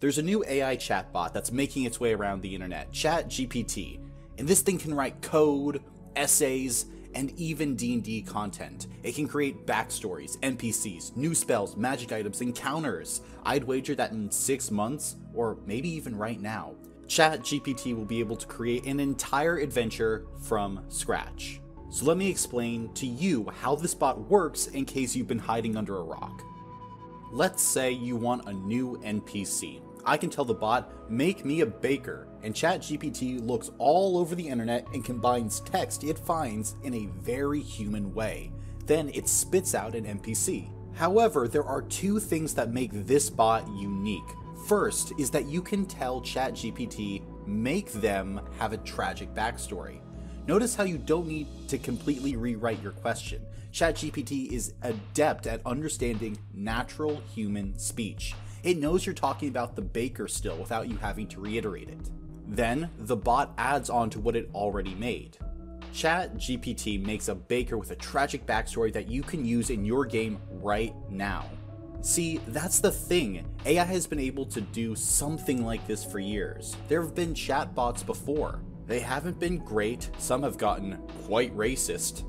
There's a new AI chatbot that's making its way around the internet, Chat GPT, and this thing can write code, essays, and even D&D content. It can create backstories, NPCs, new spells, magic items, encounters. I'd wager that in 6 months, or maybe even right now, Chat GPT will be able to create an entire adventure from scratch. So let me explain to you how this bot works in case you've been hiding under a rock. Let's say you want a new NPC. I can tell the bot, make me a baker, and ChatGPT looks all over the internet and combines text it finds in a very human way. Then it spits out an NPC. However, there are two things that make this bot unique. First is that you can tell ChatGPT, make them have a tragic backstory. Notice how you don't need to completely rewrite your question. ChatGPT is adept at understanding natural human speech. It knows you're talking about the baker still without you having to reiterate it. Then, the bot adds on to what it already made. ChatGPT makes a baker with a tragic backstory that you can use in your game right now. See, that's the thing. AI has been able to do something like this for years. There have been chatbots before. They haven't been great, some have gotten quite racist.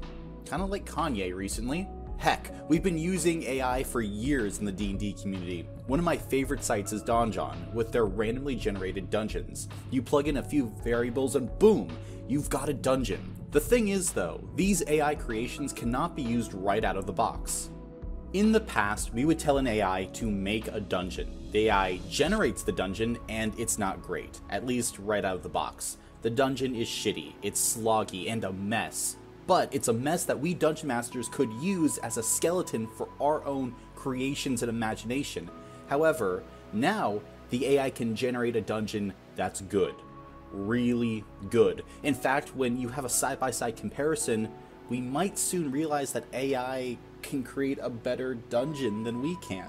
Kinda like Kanye recently. Heck, we've been using AI for years in the D&D community. One of my favorite sites is Donjon, with their randomly generated dungeons. You plug in a few variables and boom, you've got a dungeon. The thing is though, these AI creations cannot be used right out of the box. In the past, we would tell an AI to make a dungeon. The AI generates the dungeon and it's not great, at least right out of the box. The dungeon is shitty, it's sloggy and a mess. But it's a mess that we dungeon masters could use as a skeleton for our own creations and imagination. However, now the AI can generate a dungeon that's good. Really good. In fact, when you have a side-by-side comparison, we might soon realize that AI can create a better dungeon than we can.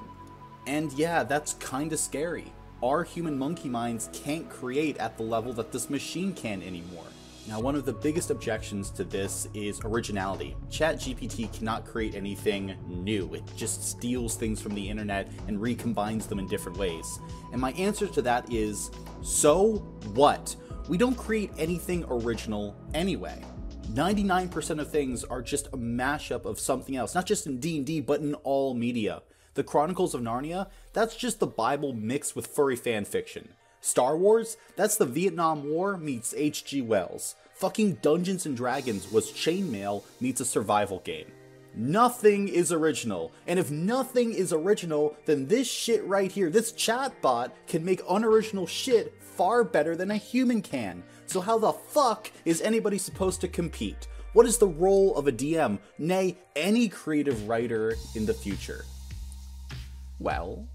And yeah, that's kinda scary. Our human monkey minds can't create at the level that this machine can anymore. Now, one of the biggest objections to this is originality. ChatGPT cannot create anything new. It just steals things from the internet and recombines them in different ways. And my answer to that is, so what? We don't create anything original anyway. 99% of things are just a mashup of something else, not just in D&D, but in all media. The Chronicles of Narnia, that's just the Bible mixed with furry fan fiction. Star Wars, that's the Vietnam War meets H.G. Wells. Fucking Dungeons & Dragons was chainmail meets a survival game. Nothing is original, and if nothing is original, then this shit right here, this chatbot, can make unoriginal shit far better than a human can. So how the fuck is anybody supposed to compete? What is the role of a DM, nay, any creative writer in the future? Well,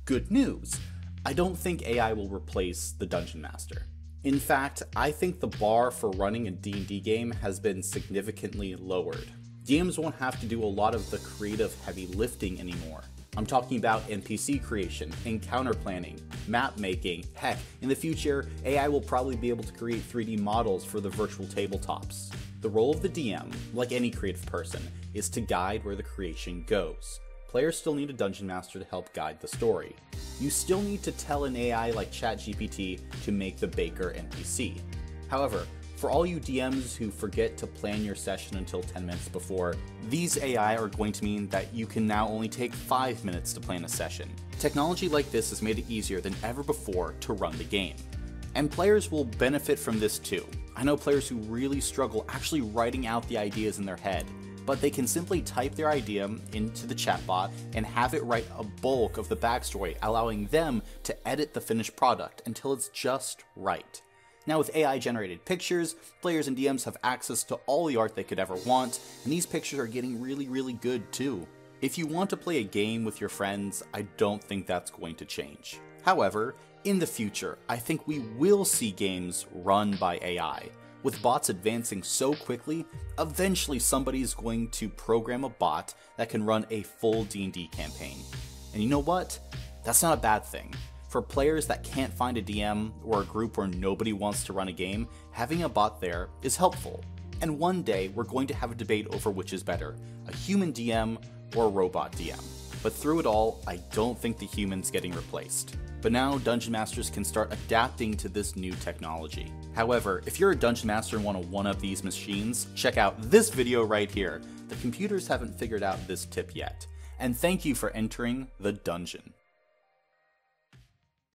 good news. I don't think AI will replace the Dungeon Master. In fact, I think the bar for running a D&D game has been significantly lowered. DMs won't have to do a lot of the creative heavy lifting anymore. I'm talking about NPC creation, encounter planning, map making. Heck, in the future, AI will probably be able to create 3D models for the virtual tabletops. The role of the DM, like any creative person, is to guide where the creation goes. Players still need a dungeon master to help guide the story. You still need to tell an AI like ChatGPT to make the baker NPC. However, for all you DMs who forget to plan your session until 10 minutes before, these AI are going to mean that you can now only take 5 minutes to plan a session. Technology like this has made it easier than ever before to run the game. And players will benefit from this too. I know players who really struggle actually writing out the ideas in their head, but they can simply type their idea into the chatbot and have it write a bulk of the backstory, allowing them to edit the finished product until it's just right. Now with AI-generated pictures, players and DMs have access to all the art they could ever want, and these pictures are getting really good too. If you want to play a game with your friends, I don't think that's going to change. However, in the future, I think we will see games run by AI. With bots advancing so quickly, eventually somebody's going to program a bot that can run a full D&D campaign. And you know what? That's not a bad thing. For players that can't find a DM or a group where nobody wants to run a game, having a bot there is helpful. And one day we're going to have a debate over which is better, a human DM or a robot DM. But through it all, I don't think the human's getting replaced. But but now Dungeon Masters can start adapting to this new technology. However, if you're a Dungeon Master and want to one-up these machines, check out this video right here. The computers haven't figured out this tip yet. And thank you for entering the dungeon.